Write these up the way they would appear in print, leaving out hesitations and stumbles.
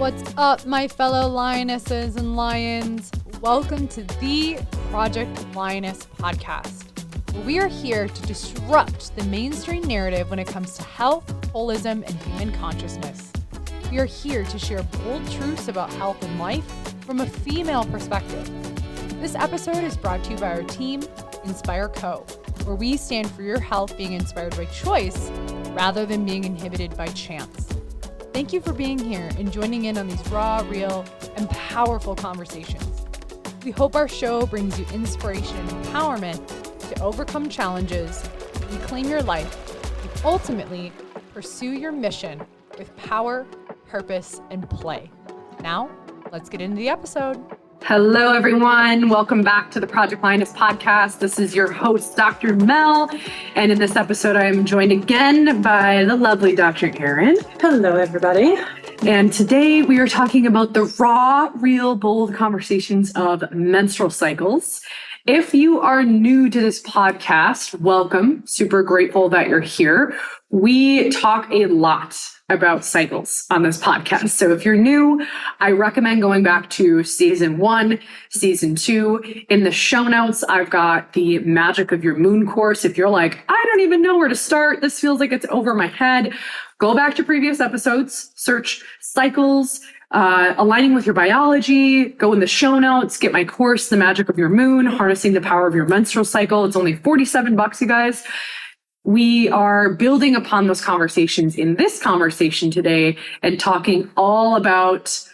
What's up, my fellow lionesses and lions? Welcome to the Project Lioness podcast, where we are here to disrupt the mainstream narrative when it comes to health, holism, and human consciousness. We are here to share bold truths about health and life from a female perspective. This episode is brought to you by our team, Inspire Co., where we stand for your health being inspired by choice rather than being inhibited by chance. Thank you for being here and joining in on these raw, real, and powerful conversations. We hope our show brings you inspiration and empowerment to overcome challenges, reclaim your life, and ultimately pursue your mission with power, purpose, and play. Now, let's get into the episode. Hello, everyone. Welcome back to the Project Lioness podcast. This is your host, Dr. Mel. And in this episode, I am joined again by the lovely Dr. Aryn. Hello, everybody. And today we are talking about the raw, real, bold conversations of menstrual cycles. If you are new to this podcast, welcome. Super grateful that you're here. We talk a lot about cycles on this podcast. So if you're new, I recommend going back to season 1, season 2. In the show notes, I've got the Magic of Your Moon course. If you're like, I don't even know where to start, this feels like it's over my head, go back to previous episodes, search cycles, aligning with your biology, go in the show notes, get my course, The Magic of Your Moon, Harnessing the Power of Your Menstrual Cycle. It's only $47, you guys. We are building upon those conversations in this conversation today and talking all about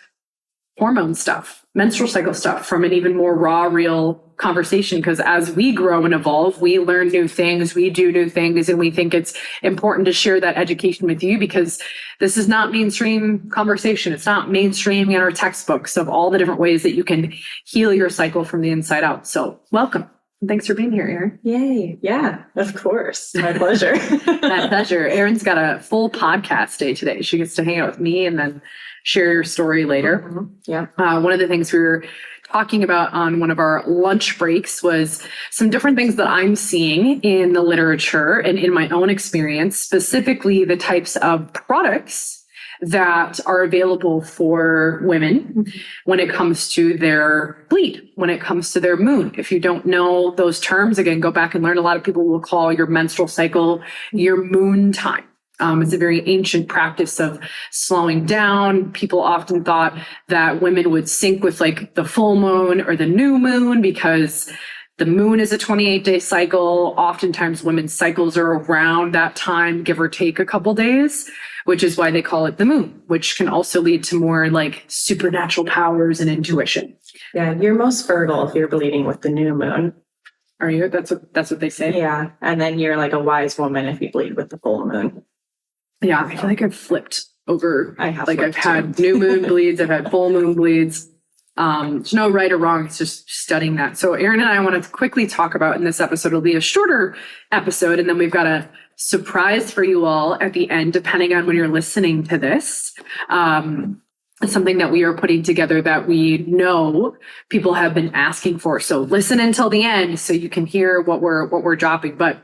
hormone stuff, menstrual cycle stuff from an even more raw, real conversation. Because as we grow and evolve, we learn new things, we do new things, and we think it's important to share that education with you because this is not mainstream conversation. It's not mainstream in our textbooks of all the different ways that you can heal your cycle from the inside out. So welcome. Thanks for being here, Aryn. Yay. Yeah, of course. My pleasure. My pleasure. Aryn's got a full podcast day today. She gets to hang out with me and then share your story later. Mm-hmm. Yeah. One of the things we were talking about on one of our lunch breaks was some different things that I'm seeing in the literature and in my own experience, specifically the types of products that are available for women when it comes to their bleed, when it comes to their moon. If you don't know those terms, again, go back and learn. A lot of people will call your menstrual cycle your moon time. It's a very ancient practice of slowing down. People often thought that women would sync with like the full moon or the new moon because the moon is a 28-day cycle. Oftentimes women's cycles are around that time, give or take a couple days, which is why they call it the moon, which can also lead to more like supernatural powers and intuition. Yeah, you're most fertile if you're bleeding with the new moon. Are you? That's what they say? Yeah, and then you're like a wise woman if you bleed with the full moon. Yeah, I feel like I've flipped over. I've had new moon bleeds, I've had full moon bleeds. There's no right or wrong. It's just studying that. So Aryn and I want to quickly talk about in this episode. It'll be a shorter episode, and then we've got a surprise for you all at the end, depending on when you're listening to this. It's something that we are putting together that we know people have been asking for. So listen until the end so you can hear what we're dropping. But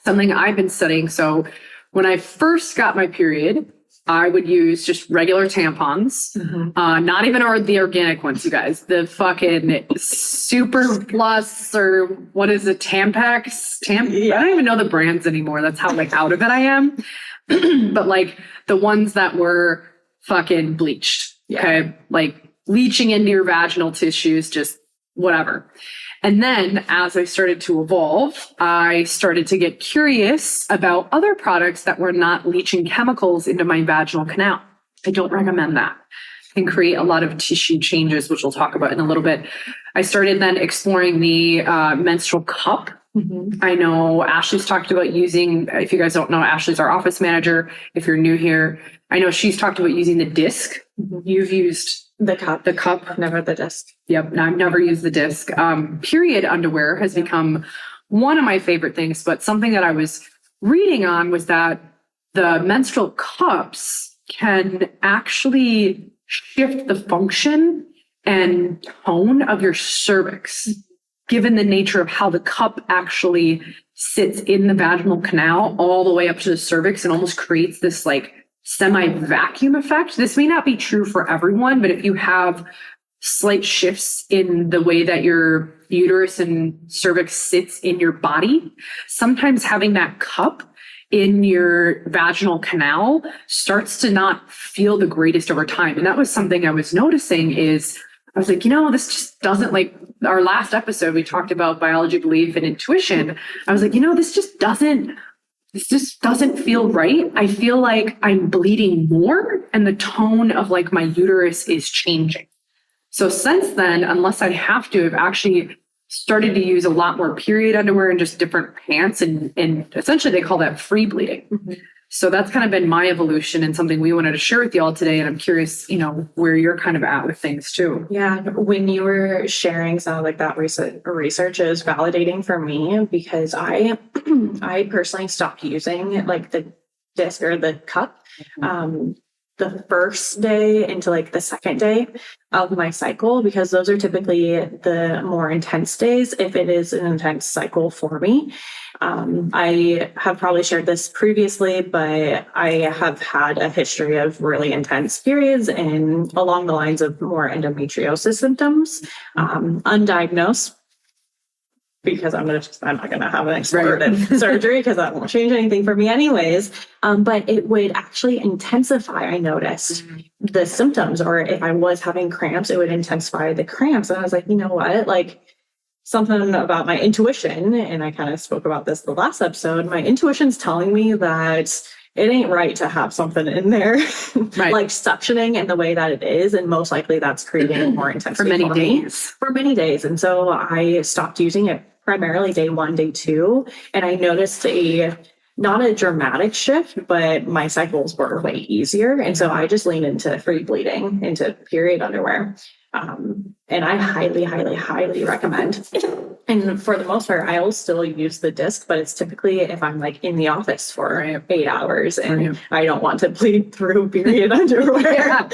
something I've been studying. So when I first got my period, I would use just regular tampons, not even the organic ones, you guys. The fucking Super Plus or what is it, Tampax? I don't even know the brands anymore. That's how like out of it I am. But like the ones that were fucking bleached, okay? Like leaching into your vaginal tissues, just whatever. And then as I started to evolve, I started to get curious about other products that were not leaching chemicals into my vaginal canal. I don't recommend that. It can create a lot of tissue changes, which we'll talk about in a little bit. I started then exploring the menstrual cup. I know Ashley's talked about using, if you guys don't know, Ashley's our office manager. If you're new here, I know she's talked about using the disc. You've used the cup, never the disc. Yep. No, I've never used the disc. Period underwear has become one of my favorite things, but something that I was reading on was that the menstrual cups can actually shift the function and tone of your cervix, given the nature of how the cup actually sits in the vaginal canal all the way up to the cervix and almost creates this like semi-vacuum effect. This may not be true for everyone, but if you have slight shifts in the way that your uterus and cervix sits in your body, sometimes having that cup in your vaginal canal starts to not feel the greatest over time. And that was something I was noticing is I was like, this just doesn't, like our last episode, we talked about biology, belief, and intuition. I was like, this just doesn't feel right. I feel like I'm bleeding more and the tone of like my uterus is changing. So since then, unless I have to, I've actually started to use a lot more period underwear and just different pants. And essentially they call that free bleeding. Mm-hmm. So that's kind of been my evolution and something we wanted to share with y'all today. And I'm curious, where you're kind of at with things too. Yeah. When you were sharing some of like that research is validating for me because I personally stopped using like the disc or the cup. Mm-hmm. The first day into like the second day of my cycle, because those are typically the more intense days if it is an intense cycle for me. I have probably shared this previously, but I have had a history of really intense periods and along the lines of more endometriosis symptoms, undiagnosed. Because I'm not gonna have an explorative surgery because that won't change anything for me anyways. But it would actually intensify, I noticed, the symptoms, or if I was having cramps, it would intensify the cramps. And I was like, you know what? Like something about my intuition, and I kind of spoke about this the last episode, my intuition's telling me that it ain't right to have something in there like suctioning in the way that it is. And most likely that's creating more intensity for many days. And so I stopped using it primarily day 1, day 2. And I noticed not a dramatic shift, but my cycles were way easier. And so I just leaned into free bleeding, into period underwear. And I highly, highly, highly recommend. And for the most part, I'll still use the disc, but it's typically if I'm like in the office for 8 hours and I don't want to bleed through period underwear.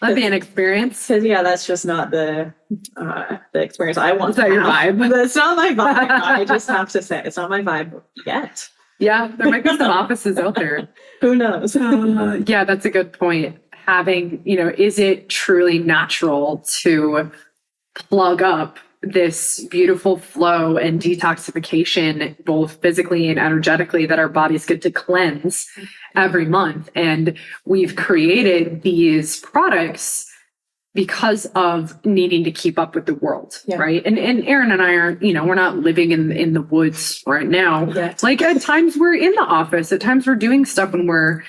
That'd be an experience. Because that's just not the experience I want. Is that your vibe? That's not my vibe. I just have to say it's not my vibe yet. Yeah, there might be some offices out there. Who knows? Yeah, that's a good point. Having, is it truly natural to plug up this beautiful flow and detoxification, both physically and energetically, that our bodies get to cleanse every month? And we've created these products because of needing to keep up with the world, right? And Aryn and I are, we're not living in the woods right now. Yeah. Like at times we're in the office, at times we're doing stuff when we're,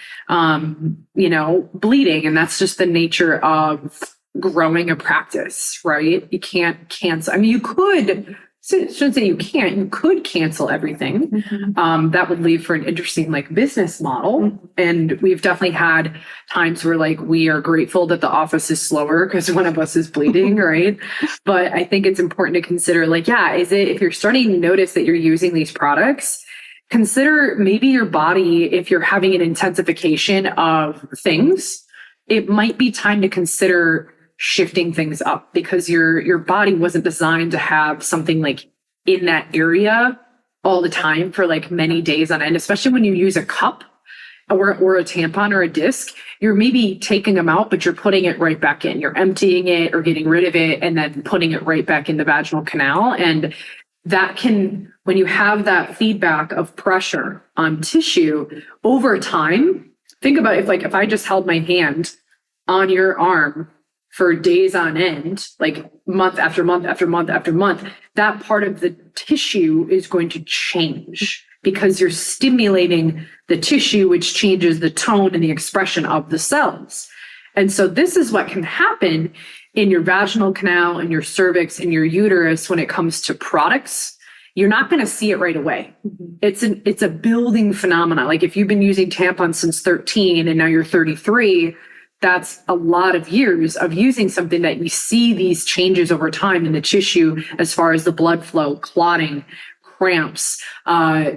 bleeding. And that's just the nature of growing a practice, right? You can't cancel. I mean, you could, shouldn't say you can't, you could cancel everything. Mm-hmm. That would leave for an interesting business model. Mm-hmm. And we've definitely had times where we are grateful that the office is slower because one of us is bleeding, right? But I think it's important to consider if you're starting to notice that you're using these products, consider maybe your body, if you're having an intensification of things, it might be time to consider shifting things up because your body wasn't designed to have something in that area all the time for many days on end, especially when you use a cup or a tampon or a disc. You're maybe taking them out, but you're putting it right back in. You're emptying it or getting rid of it and then putting it right back in the vaginal canal. And that can, when you have that feedback of pressure on tissue over time, think about if I just held my hand on your arm for days on end, month after month after month after month, that part of the tissue is going to change because you're stimulating the tissue, which changes the tone and the expression of the cells. And so this is what can happen in your vaginal canal and your cervix and your uterus when it comes to products. You're not going to see it right away. Mm-hmm. It's a building phenomena. If you've been using tampons since 13 and now you're 33, that's a lot of years of using something that you see these changes over time in the tissue as far as the blood flow, clotting, cramps,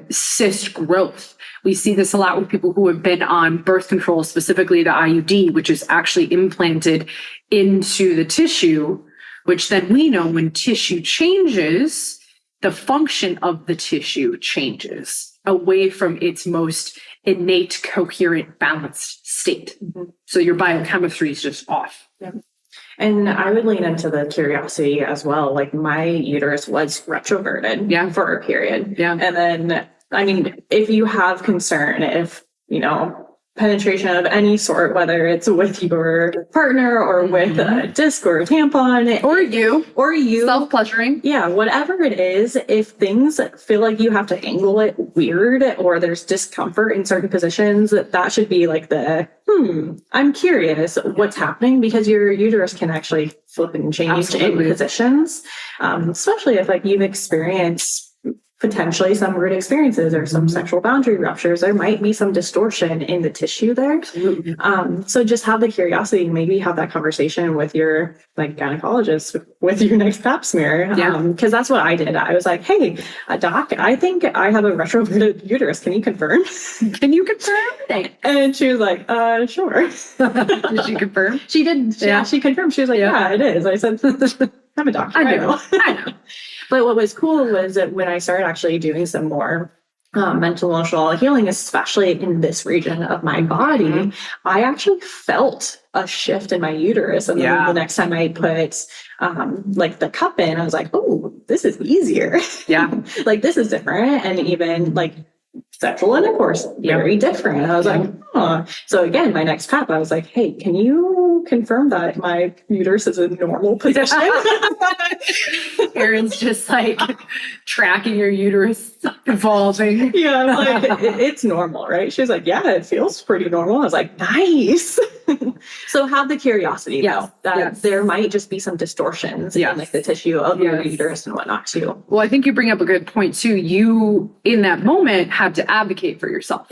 cyst growth. We see this a lot with people who have been on birth control, specifically the IUD, which is actually implanted into the tissue, which then we know when tissue changes, the function of the tissue changes away from its most innate, coherent, balanced state. So your biochemistry is just off. Yeah. And I would lean into the curiosity as well. Like my uterus was retroverted for a period. Yeah. And then, I mean, if you have concern, if, you know, penetration of any sort, whether it's with your partner or with a disc or a tampon or you self-pleasuring, whatever it is, if things feel like you have to angle it weird or there's discomfort in certain positions, that should be like the I'm curious what's happening, because your uterus can actually flip and change in positions, especially if like you've experienced potentially some rude experiences or some sexual boundary ruptures. There might be some distortion in the tissue there. So just have the curiosity, maybe have that conversation with your like gynecologist with your next pap smear. Because that's what I did. I was like, hey, doc, I think I have a retroverted uterus. Can you confirm? Can you confirm? And she was like, sure. Did she confirm? She did. She confirmed. She was like, yeah, it is. I said, I'm a doctor. I know. But what was cool was that when I started actually doing some more mental emotional healing, especially in this region of my body, I actually felt a shift in my uterus. And then the next time I put like the cup in, I was like, oh, this is easier. Like this is different. And even like sexual intercourse, very different. I was like, oh. So again, my next pap, I was like, hey, can you confirm that my uterus is in normal position? Aryn's just like tracking your uterus evolving. Like it's normal, right? She was like, yeah, it feels pretty normal. I was like, nice. So have the curiosity though, that there might just be some distortions in like the tissue of your uterus and whatnot too. Well, I think you bring up a good point too. You in that moment had to advocate for yourself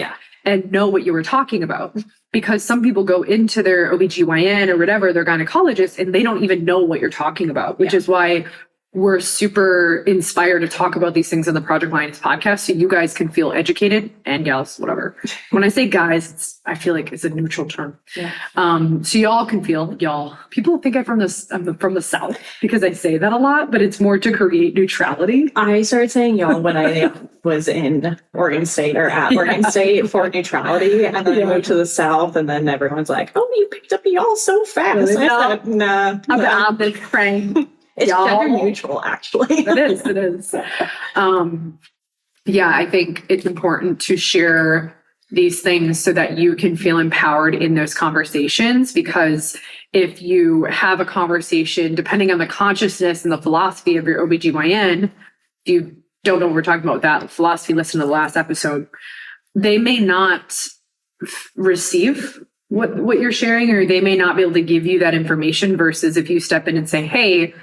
and know what you were talking about, because some people go into their OBGYN or whatever, their gynecologist, and they don't even know what you're talking about, which is why we're super inspired to talk about these things on the Project Lioness podcast, so you guys can feel educated, and gals, whatever. When I say guys, I feel like it's a neutral term. So y'all can feel, people think I'm from the South because I say that a lot, but it's more to create neutrality. I started saying y'all when I was in Oregon State or at Oregon State for neutrality, and then I moved to the South, and then everyone's like, oh, you picked up y'all so fast. I said, nah. I'm the friend. It's gender neutral, actually. It is. I think it's important to share these things so that you can feel empowered in those conversations, because if you have a conversation, depending on the consciousness and the philosophy of your OBGYN, if you don't know what we're talking about with that philosophy, listen to the last episode, they may not receive what you're sharing, or they may not be able to give you that information, versus if you step in and say, hey,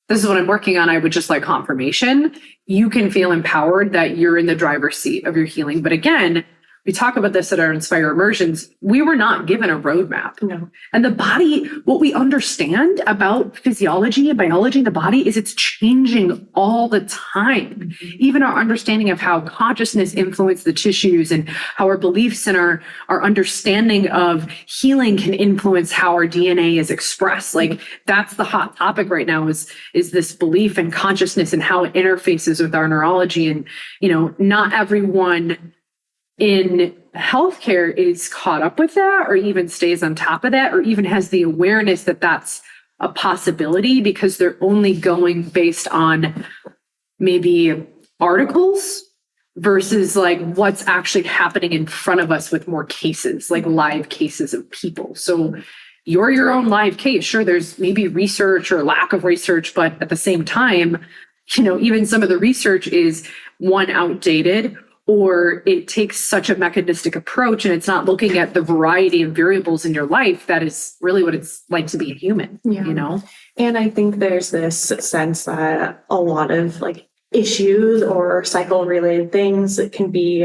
this is what I'm working on, I would just like confirmation. You can feel empowered that you're in the driver's seat of your healing. But again, we talk about this at our Inspire Immersions. We were not given a roadmap. No. And the body, what we understand about physiology and biology in the body is it's changing all the time. Even our understanding of how consciousness influences the tissues, and how our beliefs and our understanding of healing can influence how our DNA is expressed. Like that's the hot topic right now is this belief and consciousness and how it interfaces with our neurology. And, not everyone in healthcare is caught up with that, or even stays on top of that, or even has the awareness that that's a possibility, because they're only going based on maybe articles versus like what's actually happening in front of us with more cases, like live cases of people. So you're your own live case. Sure, there's maybe research or lack of research, but at the same time, even some of the research is outdated, or it takes such a mechanistic approach, and it's not looking at the variety of variables in your life that is really what it's like to be a human, And I think there's this sense that a lot of like issues or cycle related things can be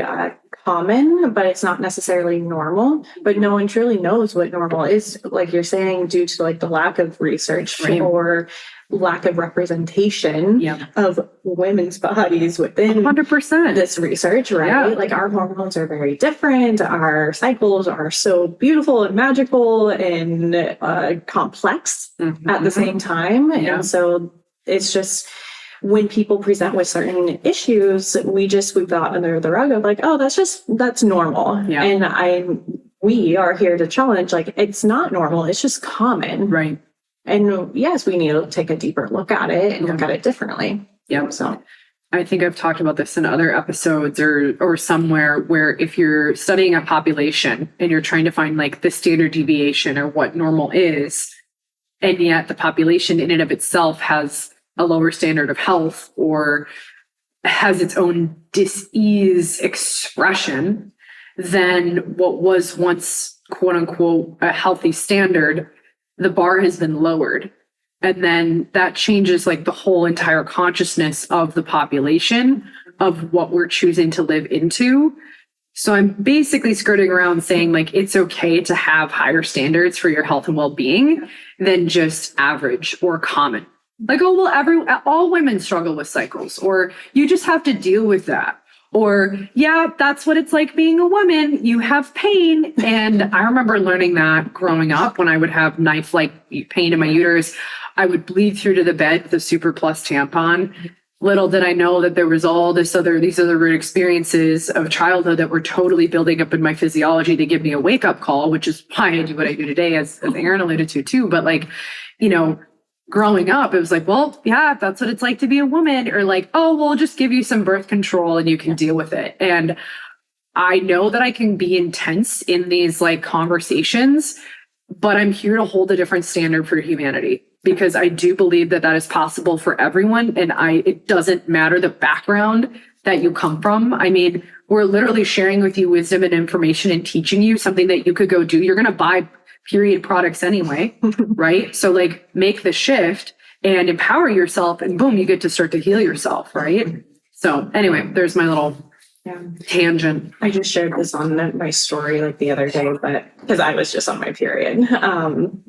common, but it's not necessarily normal. But no one truly knows what normal is, like you're saying, due to like the lack of research or lack of representation of women's bodies within 100% this research, right? Like our hormones are very different. Our cycles are so beautiful and magical and complex at the same time. And so it's just when people present with certain issues, we just sweep that under the rug of like, oh, that's normal. Yeah. And we are here to challenge, like, it's not normal. It's just common. Right. And yes, we need to take a deeper look at it and look at it differently. Yeah. So I think I've talked about this in other episodes or somewhere, where if you're studying a population and you're trying to find like the standard deviation or what normal is, and yet the population in and of itself has a lower standard of health or has its own dis-ease expression, then what was once quote unquote a healthy standard, the bar has been lowered. And then that changes like the whole entire consciousness of the population of what we're choosing to live into. So I'm basically skirting around saying like, it's okay to have higher standards for your health and well-being than just average or common. Like, oh, well, all women struggle with cycles, or you just have to deal with that. Or, yeah, that's what it's like being a woman. You have pain. And I remember learning that growing up when I would have knife-like pain in my uterus. I would bleed through to the bed with a Super Plus tampon. Little did I know that there was all these other weird experiences of childhood that were totally building up in my physiology to give me a wake-up call, which is why I do what I do today, as Aryn alluded to too. But like, growing up, it was like, well, yeah, that's what it's like to be a woman, or like, oh, we'll just give you some birth control and you can deal with it. And I know that I can be intense in these like conversations, but I'm here to hold a different standard for humanity, because I do believe that that is possible for everyone. And it doesn't matter the background that you come from. I mean, we're literally sharing with you wisdom and information and teaching you something that you could go do. You're going to buy period products anyway, right? So like make the shift and empower yourself, and boom, you get to start to heal yourself, right? So anyway, there's my little tangent. I just shared this on my story like the other day, but because I was just on my period.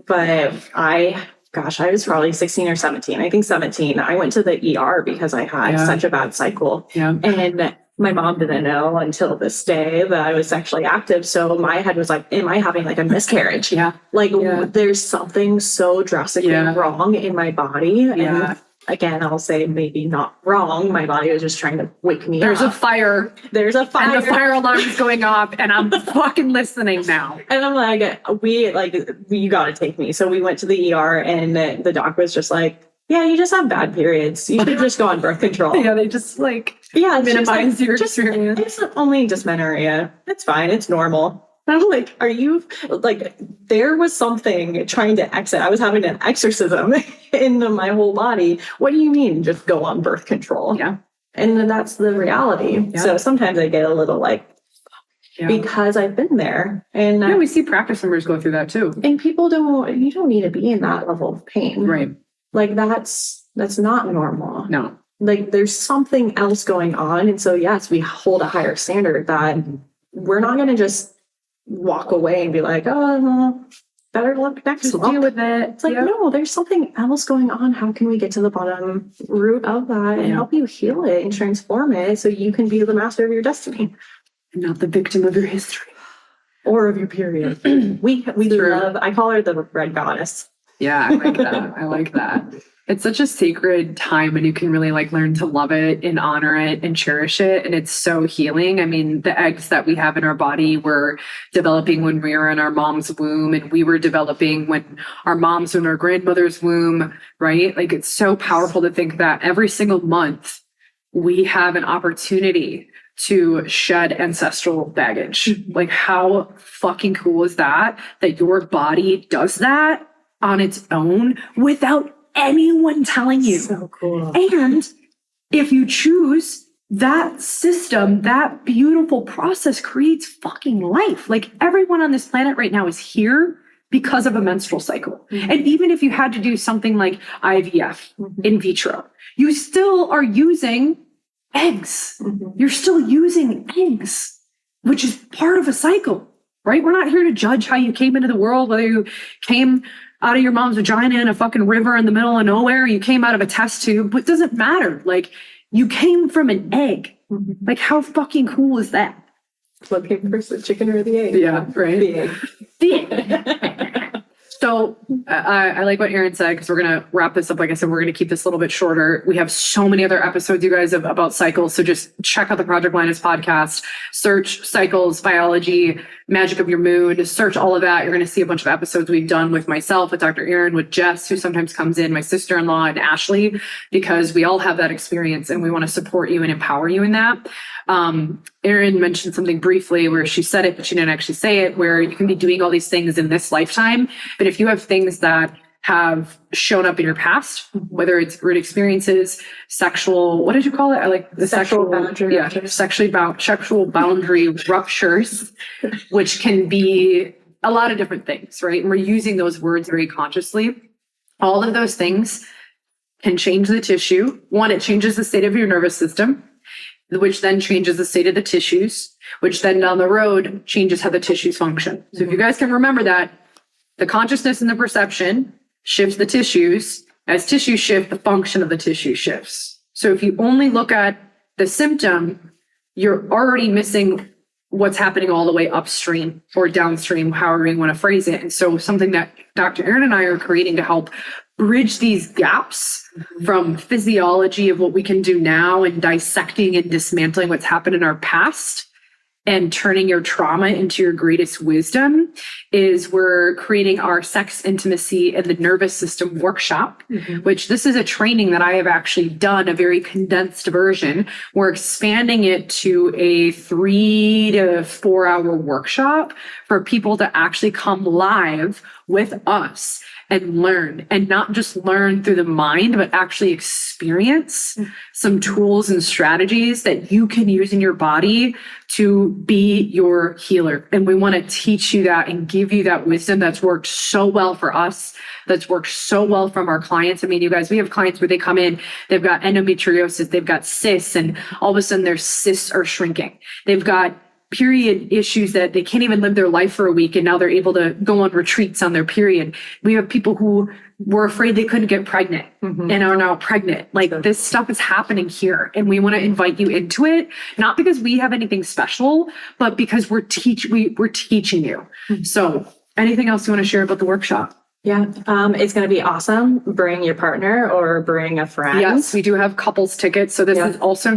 But I was probably 16 or 17. I think 17. I went to the ER because I had such a bad cycle. Yeah. And my mom didn't know until this day that I was sexually active. So my head was like, am I having like a miscarriage? Yeah. Like there's something so drastically wrong in my body. Yeah. And again, I'll say maybe not wrong. My body was just trying to wake me up. There's a fire. And the fire alarm is going off, and I'm fucking listening now. And I'm like, you got to take me. So we went to the ER, and the doc was just like, yeah, you just have bad periods. You should just go on birth control. Yeah, they just minimize your experience. It's only dysmenorrhea. It's fine. It's normal. And I'm like, are you like, there was something trying to exit. I was having an exorcism in my whole body. What do you mean just go on birth control? Yeah. And then that's the reality. Yeah. So sometimes I get a little like, because I've been there. And we see practice members go through that too. And you don't need to be in that level of pain. Right. Like that's not normal. No. Like there's something else going on. And so yes, we hold a higher standard that we're not going to just walk away and be like, oh, better look next month. Deal with it. It's like, no, there's something else going on. How can we get to the bottom root of that and help you heal it and transform it so you can be the master of your destiny? And not the victim of your history. Or of your period. we love, I call her the red goddess. Yeah, I like that. I like that. It's such a sacred time, and you can really like learn to love it and honor it and cherish it. And it's so healing. I mean, the eggs that we have in our body were developing when we were in our mom's womb, and we were developing when our moms were in our grandmother's womb, right? Like it's so powerful to think that every single month we have an opportunity to shed ancestral baggage. Like how fucking cool is that your body does that on its own without anyone telling you. So cool. And if you choose, that system, that beautiful process creates fucking life. Like everyone on this planet right now is here because of a menstrual cycle. Mm-hmm. And even if you had to do something like IVF in vitro, you still are using eggs. Mm-hmm. You're still using eggs, which is part of a cycle, right? We're not here to judge how you came into the world, whether you came out of your mom's vagina in a fucking river in the middle of nowhere, you came out of a test tube, but it doesn't matter. Like you came from an egg. Mm-hmm. Like how fucking cool is that? What came first, the chicken or the egg? Yeah, right. The egg. The egg. So I like what Aryn said, because we're going to wrap this up. Like I said, we're going to keep this a little bit shorter. We have so many other episodes, you guys, about cycles. So just check out the Project Lioness podcast, search cycles, biology, magic of your mood, search all of that. You're going to see a bunch of episodes we've done with myself, with Dr. Aryn, with Jess, who sometimes comes in, my sister-in-law, and Ashley, because we all have that experience and we want to support you and empower you in that. Aryn mentioned something briefly where she said it, but she didn't actually say it, where you can be doing all these things in this lifetime. But if you have things that have shown up in your past, whether it's root experiences, sexual, what did you call it? I like the sexual boundary. Yeah, sexual boundary ruptures, which can be a lot of different things, right? And we're using those words very consciously. All of those things can change the tissue. One, it changes the state of your nervous system, which then changes the state of the tissues, which then down the road changes how the tissues function. So if you guys can remember that, the consciousness and the perception shifts the tissues. As tissues shift, the function of the tissue shifts. So if you only look at the symptom, you're already missing what's happening all the way upstream or downstream, however you want to phrase it. And so something that Dr. Aryn and I are creating to help bridge these gaps from physiology of what we can do now and dissecting and dismantling what's happened in our past and turning your trauma into your greatest wisdom is we're creating our sex, intimacy, and the nervous system workshop, which this is a training that I have actually done, a very condensed version. We're expanding it to a 3 to 4 hour workshop for people to actually come live with us and learn, and not just learn through the mind, but actually experience some tools and strategies that you can use in your body to be your healer. And we want to teach you that and give you that wisdom that's worked so well for us, that's worked so well from our clients. I mean, you guys, we have clients where they come in, they've got endometriosis, they've got cysts, and all of a sudden their cysts are shrinking. They've got period issues that they can't even live their life for a week, and now they're able to go on retreats on their period. We have people who were afraid they couldn't get pregnant and are now pregnant. Like, this stuff is happening here, and we want to invite you into it, not because we have anything special, but because we're teaching you. So anything else you want to share about the workshop? Yeah, it's going to be awesome. Bring your partner or bring a friend. Yes, we do have couples tickets. So this is also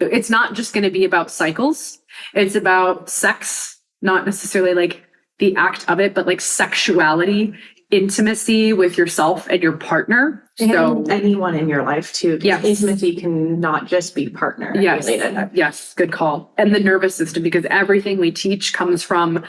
it's not just going to be about cycles. It's about sex, not necessarily like the act of it, but like sexuality, intimacy with yourself and your partner. And so anyone in your life too. Yes. Intimacy can not just be partner related. Yes, good call. And the nervous system, because everything we teach comes from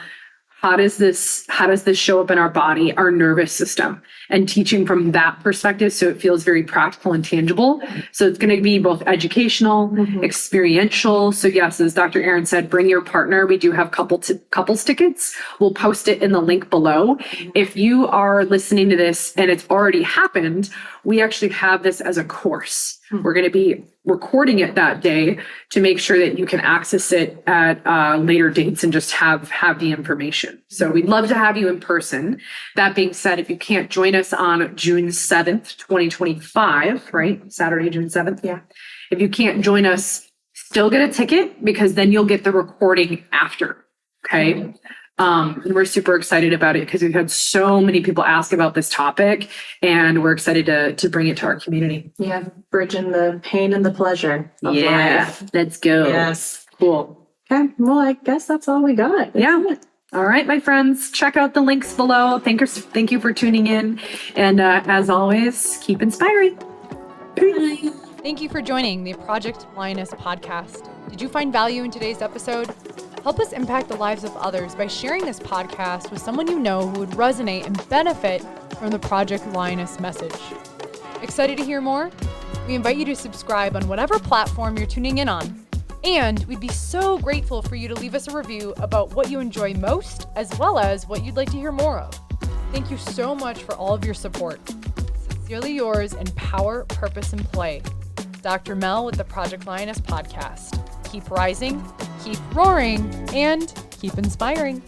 how does this show up in our body, our nervous system, and teaching from that perspective. So it feels very practical and tangible. So it's going to be both educational, experiential. So yes, as Dr. Aryn said, bring your partner. We do have couples tickets. We'll post it in the link below. If you are listening to this and it's already happened, we actually have this as a course. We're going to be recording it that day to make sure that you can access it at later dates and just have the information. So we'd love to have you in person. That being said, if you can't join us on June 7th, 2025, right? Saturday, June 7th. Yeah. If you can't join us, still get a ticket, because then you'll get the recording after. Okay. And we're super excited about it because we've had so many people ask about this topic, and we're excited to bring it to our community. Yeah. Bridging the pain and the pleasure of life. Let's go. Yes. Cool. Okay. Well, I guess that's all we got. All right, my friends, check out the links below. Thank you for tuning in. And as always, keep inspiring. Bye. Thank you for joining the Project Lioness podcast. Did you find value in today's episode? Help us impact the lives of others by sharing this podcast with someone you know who would resonate and benefit from the Project Lioness message. Excited to hear more? We invite you to subscribe on whatever platform you're tuning in on. And we'd be so grateful for you to leave us a review about what you enjoy most, as well as what you'd like to hear more of. Thank you so much for all of your support. Sincerely yours in power, purpose, and play. Dr. Mel with the Project Lioness podcast. Keep rising, keep roaring, and keep inspiring.